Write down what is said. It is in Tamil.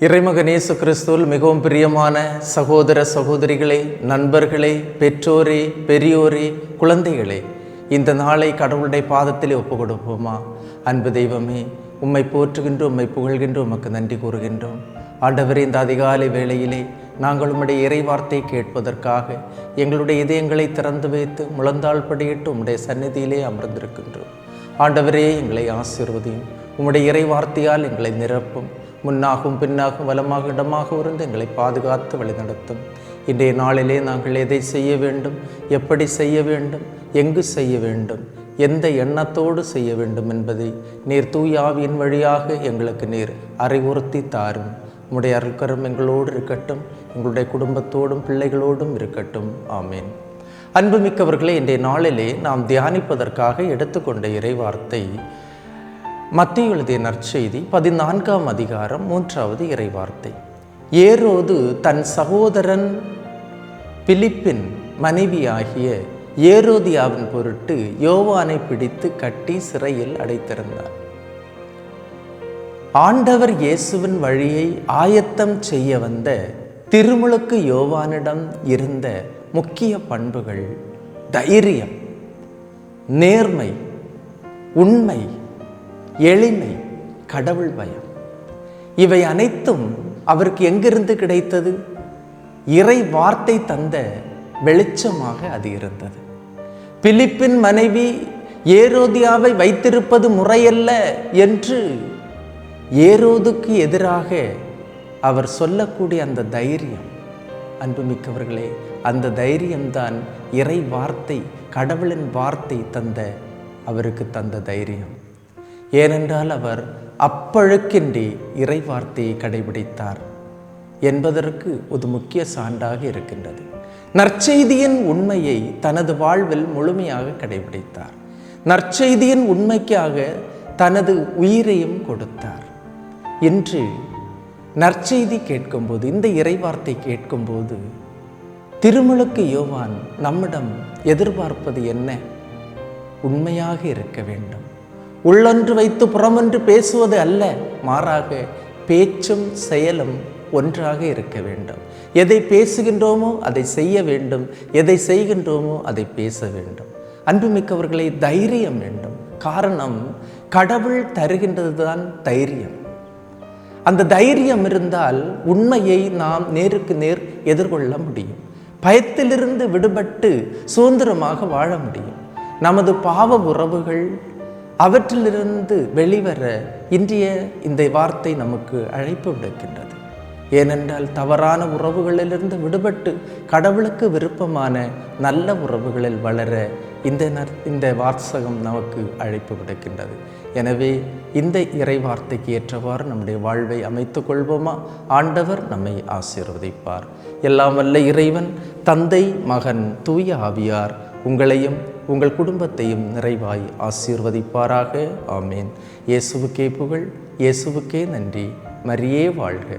இறைமகன் இயேசு கிறிஸ்துவில் மிகவும் பிரியமான சகோதர சகோதரிகளே, நண்பர்களே, பெற்றோரே, பெரியோரே, குழந்தைகளே, இந்த நாளை கடவுளுடைய பாதத்திலே ஒப்பு கொடுப்போமா? அன்பு தெய்வமே, உம்மை போற்றுகின்றோம், உம்மை புகழ்கின்றோம், உமக்கு நன்றி கூறுகின்றோம். ஆண்டவரே, இந்த அதிகாலை வேளையிலே நாங்கள் உம்முடைய இறை வார்த்தை கேட்பதற்காக எங்களுடைய இதயங்களை திறந்து வைத்து முழந்தாள் படியிட்டு உம்முடைய சந்நிதியிலே அமர்ந்திருக்கின்றோம். ஆண்டவரே, எங்களை ஆசீர்வதியும். உம்முடைய இறை வார்த்தையால் எங்களை நிரப்பும். முன்னாகவும் பின்னாகவும் வலமாக இடமாக இருந்து எங்களை பாதுகாத்து வழிநடத்தும். இன்றைய நாளிலே நாங்கள் எதை செய்ய வேண்டும், எப்படி செய்ய வேண்டும், எங்கு செய்ய வேண்டும், எந்த எண்ணத்தோடு செய்ய வேண்டும் என்பதை நீர் தூய ஆவியின் வழியாக எங்களுக்கு நீர் அறிவுறுத்தி தாரும். உம்முடைய அருள்கரம் எங்களோடு இருக்கட்டும், எங்களுடைய குடும்பத்தோடும் பிள்ளைகளோடும் இருக்கட்டும். ஆமேன். அன்புமிக்கவர்களே, இன்றைய நாளிலே நாம் தியானிப்பதற்காக எடுத்துக்கொண்ட இறைவார்த்தை மத்தேயு எழுதிய நற்செய்தி 14ஆம் அதிகாரம் 3வது இறைவார்த்தை. ஏரோது தன் சகோதரன் பிலிப்பின் மனைவியாகிய ஏரோதியாவின் பொருட்டு யோவானை பிடித்து கட்டி சிறையில் அடைத்திருந்தார். ஆண்டவர் இயேசுவின் வழியை ஆயத்தம் செய்ய வந்த திருமுழுக்கு யோவானிடம் இருந்த முக்கிய பண்புகள் தைரியம், நேர்மை, உண்மை, எளிமை, கடவுள் பயம். இவை அனைத்தும் அவருக்கு எங்கிருந்து கிடைத்தது? இறை வார்த்தை தந்த வெளிச்சமாக அது இருந்தது. பிலிப்பின் மனைவி ஏரோதியாவை வைத்திருப்பது முறையல்ல என்று ஏரோதுக்கு எதிராக அவர் சொல்லக்கூடிய அந்த தைரியம், அன்புமிக்கவர்களே, அந்த தைரியம்தான் இறை வார்த்தை, கடவுளின் வார்த்தை அவருக்கு தந்த தைரியம். ஏனென்றால் அவர் அப்பழுக்கின்றி இறை வார்த்தையை கடைபிடித்தார் என்பதற்கு ஒரு முக்கிய சான்றாக இருக்கின்றது. நற்செய்தியின் உண்மையை தனது வாழ்வில் முழுமையாக கடைபிடித்தார். நற்செய்தியின் உண்மைக்காக தனது உயிரையும் கொடுத்தார். இன்று நற்செய்தி கேட்கும்போது, இந்த இறைவார்த்தை கேட்கும்போது, திருமுழுக்கு யோவான் நம்மிடம் எதிர்பார்ப்பது என்ன? உண்மையாக இருக்க வேண்டும். உள்ளொன்று வைத்து புறமொன்று பேசுவது அல்ல, மாறாக பேச்சும் செயலும் ஒன்றாக இருக்க வேண்டும். எதை பேசுகின்றோமோ அதை செய்ய வேண்டும், எதை செய்கின்றோமோ அதை பேச வேண்டும். அன்புமிக்கவர்களை, தைரியம் வேண்டும். காரணம், கடவுள் தருகின்றது தான் தைரியம். அந்த தைரியம் இருந்தால் உண்மையை நாம் நேருக்கு நேர் எதிர்கொள்ள முடியும். பயத்திலிருந்து விடுபட்டு சுதந்திரமாக வாழ முடியும். நமது பாவ உறவுகள் அவற்றிலிருந்து வெளிவர இன்றைய இந்த வார்த்தை நமக்கு அழைப்பு விடுக்கின்றது. ஏனென்றால் தவறான உறவுகளிலிருந்து விடுபட்டு கடவுளுக்கு விருப்பமான நல்ல உறவுகளில் வளர இந்த வாசகம் நமக்கு அழைப்பு விடுக்கின்றது. எனவே இந்த இறை வார்த்தைக்கு ஏற்றவாறு நம்முடைய வாழ்வை அமைத்துக் கொள்வோமா? ஆண்டவர் நம்மை ஆசீர்வதிப்பார். எல்லாம் வல்ல இறைவன், தந்தை, மகன், தூய ஆவியார் உங்களையும் உங்கள் குடும்பத்தையும் நிறைவாய் ஆசீர்வதிப்பாராக. ஆமேன். இயேசுவுக்கே புகழ், இயேசுவுக்கே நன்றி. மரியே வாழ்க.